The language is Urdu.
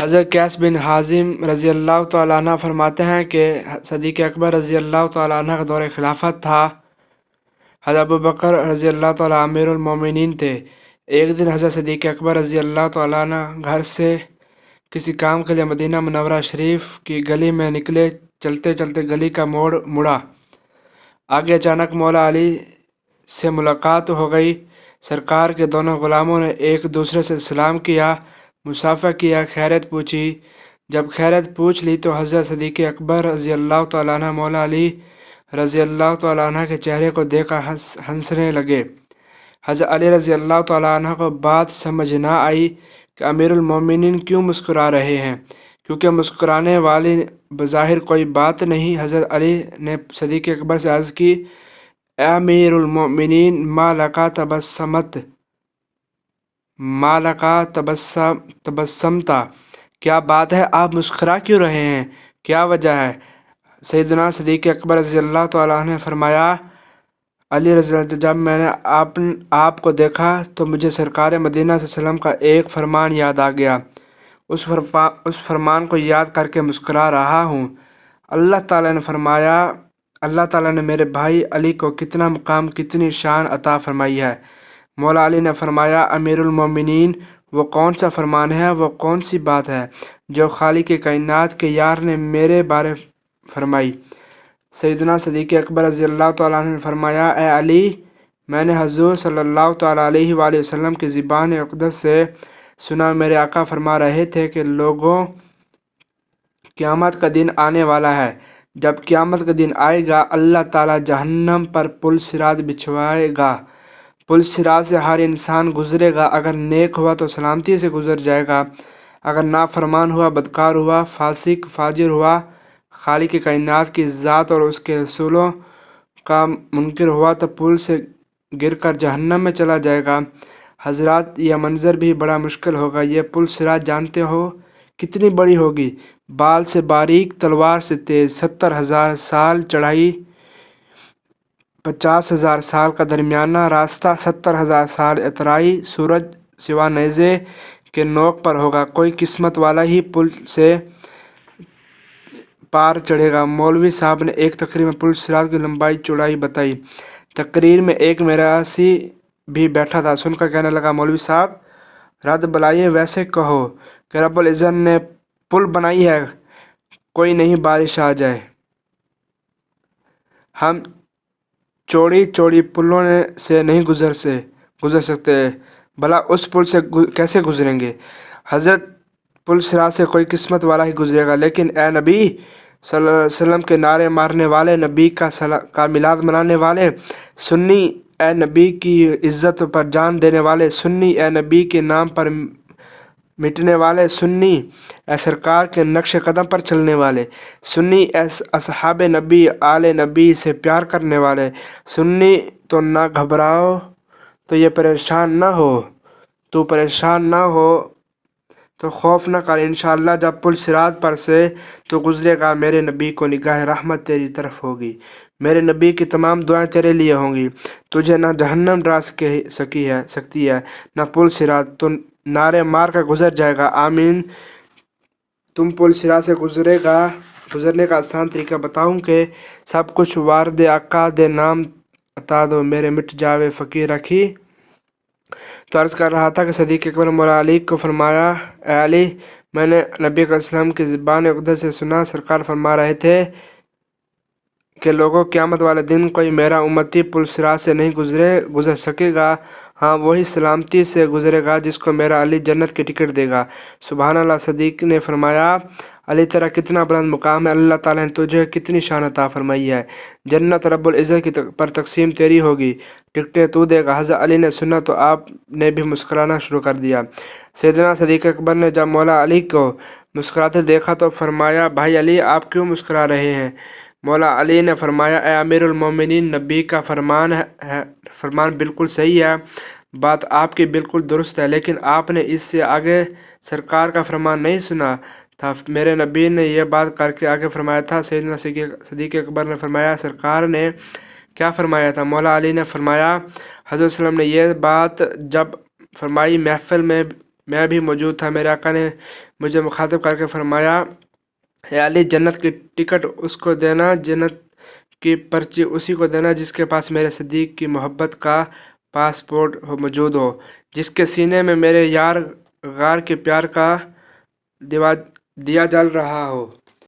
حضرت قیس بن حازم رضی اللہ تعالیٰ عنہ فرماتے ہیں کہ صدیق اکبر رضی اللہ تعالیٰ عنہ کا دور خلافت تھا۔ حضرت ابو بکر رضی اللہ تعالیٰ امیر المومنین تھے۔ ایک دن حضرت صدیق اکبر رضی اللہ تعالیٰ عنہ گھر سے کسی کام کے لیے مدینہ منورہ شریف کی گلی میں نکلے۔ چلتے چلتے گلی کا موڑ مڑا، آگے اچانک مولا علی سے ملاقات ہو گئی۔ سرکار کے دونوں غلاموں نے ایک دوسرے سے سلام کیا، مصافحہ کیا، خیریت پوچھی۔ جب خیریت پوچھ لی تو حضرت صدیق اکبر رضی اللہ تعالیٰ عنہ مولا علی رضی اللہ تعالیٰ عنہ کے چہرے کو دیکھ کر ہنسنے لگے۔ حضرت علی رضی اللہ تعالیٰ عنہ کو بات سمجھ نہ آئی کہ امیر المومنین کیوں مسکرا رہے ہیں، کیونکہ مسکرانے والی بظاہر کوئی بات نہیں۔ حضرت علی نے صدیق اکبر سے عرض کی، اے امیر المومنین، ما لکا تبسمتا، کیا بات ہے، آپ مسکرا کیوں رہے ہیں، کیا وجہ ہے؟ سیدنا صدیق اکبر رضی اللہ تعالیٰ عنہ نے فرمایا، علی رضی اللہ عنہ، جب میں نے آپ کو دیکھا تو مجھے سرکار مدینہ صلی اللہ علیہ وسلم کا ایک فرمان یاد آ گیا، اس فرمان کو یاد کر کے مسکرا رہا ہوں۔ اللہ تعالیٰ نے فرمایا، اللہ تعالیٰ نے میرے بھائی علی کو کتنا مقام، کتنی شان عطا فرمائی ہے۔ مولا علی نے فرمایا، امیر المومنین، وہ کون سا فرمان ہے، وہ کون سی بات ہے جو خالق کائنات کے یار نے میرے بارے فرمائی؟ سیدنا صدیق اکبر رضی اللہ تعالیٰ عنہ نے فرمایا، اے علی، میں نے حضور صلی اللہ تعالیٰ علیہ وآلہ وسلم کی زبان اقدس سے سنا، میرے آقا فرما رہے تھے کہ لوگوں، قیامت کا دن آنے والا ہے، جب قیامت کا دن آئے گا اللہ تعالیٰ جہنم پر پل صراط بچھوائے گا۔ پل صراط سے ہر انسان گزرے گا، اگر نیک ہوا تو سلامتی سے گزر جائے گا، اگر نافرمان ہوا، بدکار ہوا، فاسق فاجر ہوا، خالق کائنات کی ذات اور اس کے رسولوں کا منکر ہوا تو پل سے گر کر جہنم میں چلا جائے گا۔ حضرات، یہ منظر بھی بڑا مشکل ہوگا۔ یہ پل صراط جانتے ہو کتنی بڑی ہوگی؟ بال سے باریک، تلوار سے تیز، 70,000 سال چڑھائی، 50,000 سال کا درمیانہ راستہ، 70,000 سال اترائی، سورج سوا نیزے کے نوک پر ہوگا، کوئی قسمت والا ہی پل سے پار چڑھے گا۔ مولوی صاحب نے ایک تقریر میں پل صراط کی لمبائی چوڑائی بتائی۔ تقریر میں ایک میراثی بھی بیٹھا تھا، سن کر کہنے لگا، مولوی صاحب رد بلائیے، ویسے کہو کہ رب العزت نے پل بنائی ہے، کوئی نہیں بارش آ جائے، ہم چوڑی چوڑی پلوں سے نہیں گزر سکتے، بھلا اس پل سے کیسے گزریں گے؟ حضرت، پل صراط سے کوئی قسمت والا ہی گزرے گا، لیکن اے نبی صلی اللہ علیہ وسلم کے نعرے مارنے والے، نبی کا میلاد منانے والے سنی، اے نبی کی عزت پر جان دینے والے سنی، اے نبی کے نام پر مٹنے والے سنی، اے سرکار کے نقش قدم پر چلنے والے سنی، اے اصحاب نبی، آل نبی سے پیار کرنے والے سنی، تو نہ گھبراؤ، تو یہ پریشان نہ ہو، تو خوف نہ کر، انشاءاللہ جب پل صراط پر سے تو گزرے گا، میرے نبی کو نگاہ رحمت تیری طرف ہوگی، میرے نبی کی تمام دعائیں تیرے لیے ہوں گی، تجھے نہ جہنم ڈرا سکتی ہے نہ پل صراط، تو نعرے مار کر گزر جائے گا، آمین۔ تم پل صراط سے گزرنے کا آسان طریقہ بتاؤں کہ سب کچھ وارد آقا دے نام عطا دو، میرے مٹ جاوے فقیر رکھی۔ تو عرض کر رہا تھا کہ صدیق اکبر مولا علی کو فرمایا، اے علی، میں نے نبی علیہ السلام کی زبان اقدس سے سنا، سرکار فرما رہے تھے کہ لوگوں، قیامت والے دن کوئی میرا امتی پل صراط سے نہیں گزر سکے گا، ہاں وہی سلامتی سے گزرے گا جس کو میرا علی جنت کی ٹکٹ دے گا۔ سبحان اللہ۔ صدیق نے فرمایا، علی تیرا کتنا بلند مقام ہے، اللہ تعالیٰ نے تجھے کتنی شان عطا فرمائی ہے، جنت رب العزت کی پر تقسیم تیری ہوگی، ٹکٹیں تو دے گا۔ حضرت علی نے سنا تو آپ نے بھی مسکرانا شروع کر دیا۔ سیدنا صدیق اکبر نے جب مولا علی کو مسکراتے دیکھا تو فرمایا، بھائی علی، آپ کیوں مسکرا رہے ہیں؟ مولا علی نے فرمایا، اے امیر المومنین، نبی کا فرمان بالکل صحیح ہے، بات آپ کی بالکل درست ہے، لیکن آپ نے اس سے آگے سرکار کا فرمان نہیں سنا تھا، میرے نبی نے یہ بات کر کے آگے فرمایا تھا۔ سیدنا صدیق اکبر نے فرمایا، سرکار نے کیا فرمایا تھا؟ مولا علی نے فرمایا، حضرت صلی اللہ علیہ وسلم نے یہ بات جب فرمائی، محفل میں میں بھی موجود تھا۔ میرے آقا نے مجھے مخاطب کر کے فرمایا، اے علی، جنت کی ٹکٹ اس کو دینا، جنت کی پرچی اسی کو دینا جس کے پاس میرے صدیق کی محبت کا پاسپورٹ موجود ہو، جس کے سینے میں میرے یار غار کے پیار کا دیا جل رہا ہو۔